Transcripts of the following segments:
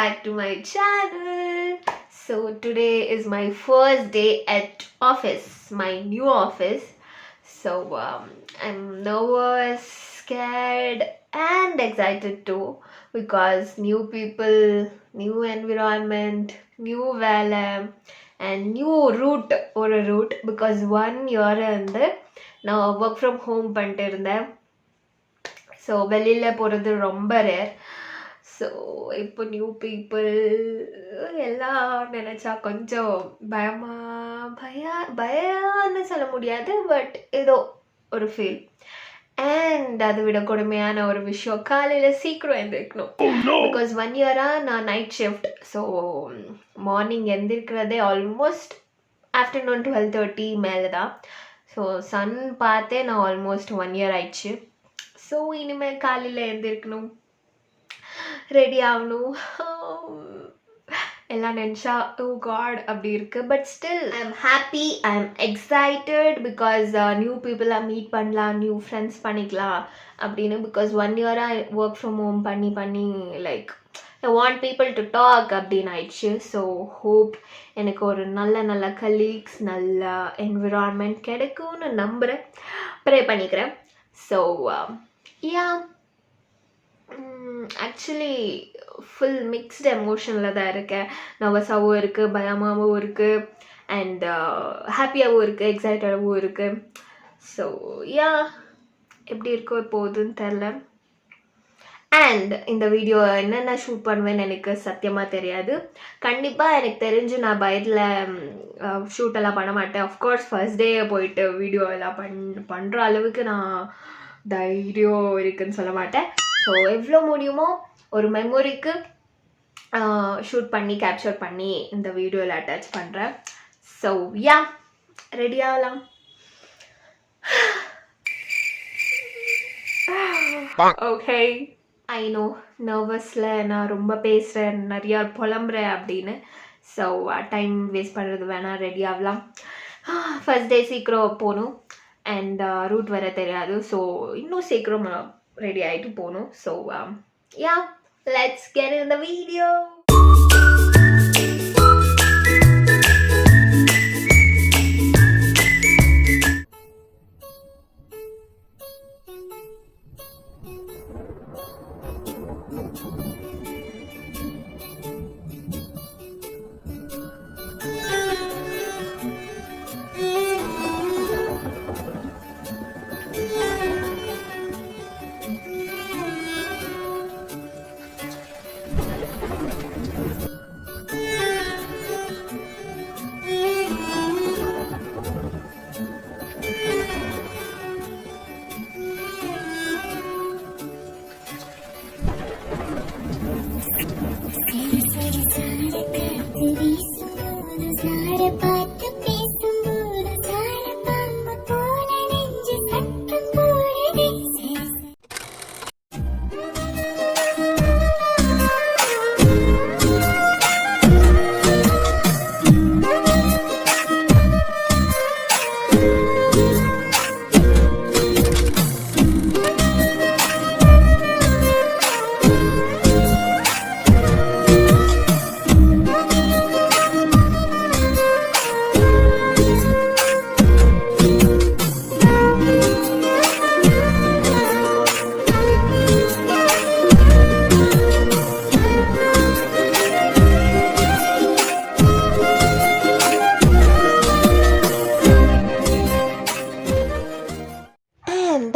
back to my channel. So today is my first day at office, my new office. So I'm nervous, scared and excited too because new people, new environment, new வேலை and new route because 1 year வந்து நான் work from home பண்ணிட்டு இருந்தேன். So வெளியில் போகிறது ரொம்ப rare. So இப்போ new people எல்லாம் நினச்சா கொஞ்சம் பயம்னு சொல்ல முடியாது, பட் ஏதோ ஒரு ஃபீல். அண்ட் அதை விட கொடுமையான ஒரு விஷயம், காலையில் சீக்கிரம் எழுந்திருக்கணும். பிகாஸ் 1 இயராக நான் நைட் ஷிஃப்ட். ஸோ மார்னிங் எழுந்திருக்கிறதே ஆல்மோஸ்ட் ஆஃப்டர்நூன் 12:30 மேலே தான். ஸோ சன் பார்த்தே நான் ஆல்மோஸ்ட் 1 இயர் ஆயிடுச்சு. ஸோ இனிமேல் காலையில் எழுந்திருக்கணும், ரெடி ஆகணும், எல்லாம் நினச்சா ஓ காட் அப்படி இருக்குது. But still I am happy, I am excited because new பீப்புளாக மீட் பண்ணலாம், நியூ ஃப்ரெண்ட்ஸ் பண்ணிக்கலாம் அப்படின்னு. பிகாஸ் 1 இயராக ஒர்க் ஃப்ரம் ஹோம் பண்ணி like I want people to talk அப்படின்னு ஆயிடுச்சு. ஸோ ஹோப் எனக்கு ஒரு நல்ல கலீக்ஸ், நல்ல என்விரான்மெண்ட் கிடைக்கும்னு நம்புகிறேன், ப்ரே பண்ணிக்கிறேன். ஸோ ஆக்சுவலி ஃபுல் மிக்ஸ்டு எமோஷனில் தான் இருக்கேன். நர்வஸாகவும் இருக்குது, பயமாகவும் இருக்குது, அண்ட் ஹாப்பியாகவும் இருக்குது, எக்ஸைட்டடாகவும் இருக்குது. ஸோ எப்படி இருக்கோ போகுதுன்னு தெரில. அண்ட் இந்த வீடியோ என்னென்ன ஷூட் பண்ணுவேன்னு எனக்கு சத்தியமாக தெரியாது. கண்டிப்பாக எனக்கு தெரிஞ்சு நான் பயத்தில் ஷூட்டெல்லாம் பண்ண மாட்டேன். ஆஃப்கோர்ஸ் ஃபர்ஸ்ட் டே போயிட்டு வீடியோ எல்லாம் பண்ணுற அளவுக்கு நான் தைரியம் இருக்குதுன்னு சொல்ல மாட்டேன். ஸோ எவ்வளோ முடியுமோ ஒரு மெமோரிக்கு ஷூட் பண்ணி கேப்சர் பண்ணி இந்த வீடியோவில் அட்டாச் பண்ணுறேன். ஸோ ரெடி ஆகலாம். ஓகே, ஐ நோ நர்வஸில் நான் ரொம்ப பேசுகிறேன், நிறையா புலம்புறேன் அப்படின்னு. ஸோ டைம் வேஸ்ட் பண்ணுறது வேணாம், ரெடி ஆகலாம். ஃபர்ஸ்ட் டே சீக்கிரம் போகணும் அண்ட் ரூட் வர தெரியாது. ஸோ இன்னும் சீக்கிரம் ரெடி ஆகிட்டு போகணும். So let's get in the video.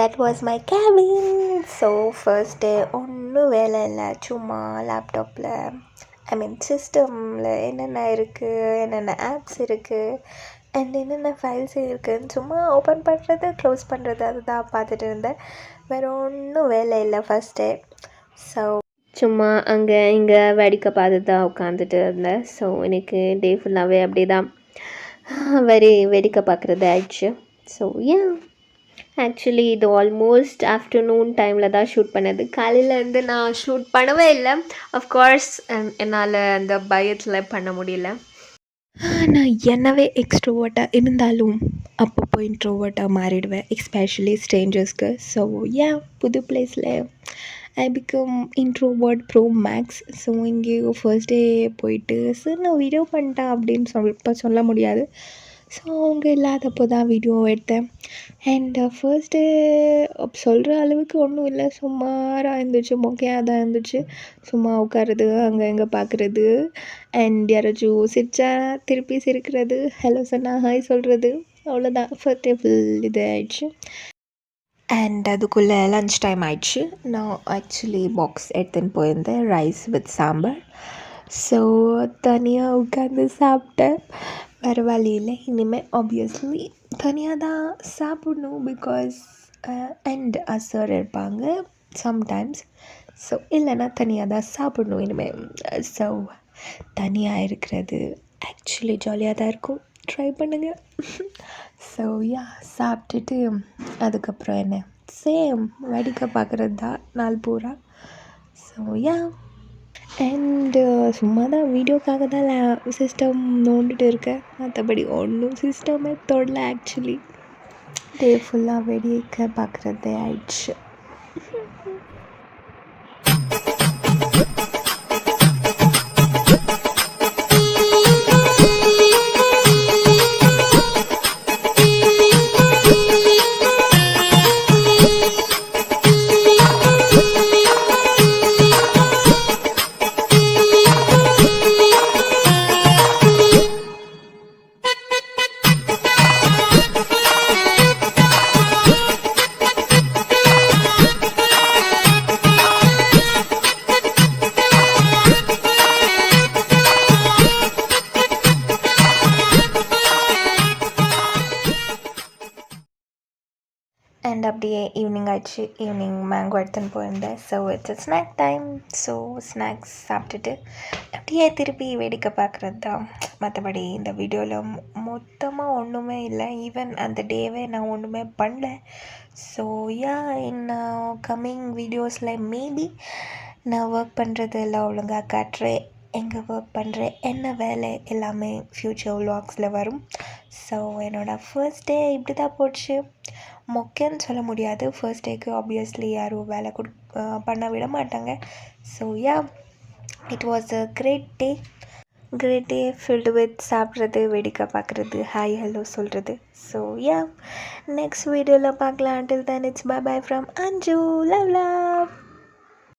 That was my cabin. So first day ஒன்றும் வேலை இல்லை, சும்மா லேப்டாப்பில் சிஸ்டமில் என்னென்ன இருக்குது, என்னென்ன ஆப்ஸ் இருக்குது அண்ட் என்னென்ன ஃபைல்ஸ் இருக்குதுன்னு சும்மா ஓப்பன் பண்ணுறது க்ளோஸ் பண்ணுறது அதுதான் பார்த்துட்டு இருந்தேன். வேறு ஒன்றும் வேலை இல்லை ஃபர்ஸ்ட் டே. ஸோ சும்மா அங்கே இங்கே வேடிக்கை பார்த்து தான் உட்காந்துட்டு இருந்தேன். ஸோ எனக்கு டே ஃபுல்லாகவே அப்படி தான் வேடிக்கை பார்க்குறது ஆயிடுச்சு. ஸோ ஆக்சுவலி இது ஆல்மோஸ்ட் ஆஃப்டர்நூன் டைமில் தான் ஷூட் பண்ணது. காலையிலேருந்து நான் ஷூட் பண்ணவே இல்லை. அஃப்கோர்ஸ் என்னால் அந்த பயத்தில் பண்ண முடியல. நான் என்னவே எக்ஸ்ட்ரோவர்ட்டாக இருந்தாலும் அப்பப்போ இன்ட்ரோவர்ட்டாக மாறிடுவேன், எஸ்பெஷலி ஸ்ட்ரேஞ்சர்ஸ்க்கு. ஸோ புது பிளேஸில் I become introvert pro max. So எங்கேயோ ஃபர்ஸ்ட் டே போயிட்டு சார் நான் வீடியோ பண்ணிட்டேன் அப்படின்னு இப்போ சொல்ல முடியாது. ஸோ அவங்க இல்லாதப்போ தான் வீடியோ எடுத்தேன். அண்ட் ஃபர்ஸ்ட் டே சொல்கிற அளவுக்கு ஒன்றும் இல்லை, சுமாராக இருந்துச்சு, மொக்கையாக தான் இருந்துச்சு. சும்மா உட்காருறது, அங்கே இங்கே பார்க்குறது, அண்ட் யாராச்சும் சிரிச்சா திருப்பி சிரிக்கிறது, ஹலோ சொன்னா ஹாய் சொல்கிறது, அவ்வளோதான். ஃபர்ஸ்ட் டே ஃபுல் இது ஆயிடுச்சு. அண்ட் அதுக்குள்ளே லன்ச் டைம் ஆயிடுச்சு. நான் ஆக்சுவலி பாக்ஸ் எடுத்துன்னு போயிருந்தேன், ரைஸ் வித் சாம்பார். ஸோ தனியாக உட்காந்து சாப்பிட்டேன். வேறு வழி இல்லை, இனிமேல் ஆப்வியஸ்லி தனியாக தான் சாப்பிடணும். பிகாஸ் அண்ட் சார் இருப்பாங்க சம்டைம்ஸ். ஸோ இல்லைன்னா தனியாக தான் சாப்பிடணும் இனிமேல். ஸோ தனியாக இருக்கிறது ஆக்சுவலி ஜாலியாக தான் இருக்கும், ட்ரை பண்ணுங்கள். ஸோ யா, சாப்பிட்டுட்டு அதுக்கப்புறம் என்ன, சேம் வேடிக்கை பார்க்குறது தான் நாள் பூரா. ஸோ யா, அண்டு சும்மா தான் வீடியோக்காக தான் சிஸ்டம் நோண்டிட்டு இருக்கேன். மற்றபடி ஒன்றும் சிஸ்டமே தொடல. ஆக்சுவலி டே ஃபுல்லாக வேடிக்கை பார்க்குறதே ஆயிடுச்சு. அண்ட் அப்படியே ஈவினிங் ஆயிடுச்சு. ஈவினிங் மேங்கோ எடுத்துன்னு போயிருந்தேன். So it's snack time. So snacks சாப்பிட்டுட்டு அப்படியே திருப்பி வேடிக்கை பார்க்குறது தான். மற்றபடி இந்த வீடியோவில் மொத்தமாக ஒன்றுமே இல்லை. ஈவன் அந்த டேவே நான் ஒன்றுமே பண்ணல. ஸோ யா, இன்னும் கம்மிங் வீடியோஸில் மேபி நான் ஒர்க் பண்ணுறது எல்லாம் ஒழுங்காக காட்டுறேன், எங்கே ஒர்க் பண்ணுறேன், என்ன வேலை, எல்லாமே ஃப்யூச்சர் vlogsல வரும். ஸோ என்னோடய ஃபர்ஸ்ட் டே இப்படி தான் போச்சு. மொக்கன்னு சொல்ல முடியாது. ஃபர்ஸ்ட் டேக்கு ஆப்வியஸ்லி யாரும் வேலை பண்ண விட மாட்டாங்க. So yeah, it was a great day filled with சாப்பிட்றது, வேடிக்கை பார்க்குறது, ஹாய் ஹலோ சொல்கிறது. ஸோ யா, நெக்ஸ்ட் வீடியோவில் பார்க்கலாம். until then it's bye bye from Anju. Love.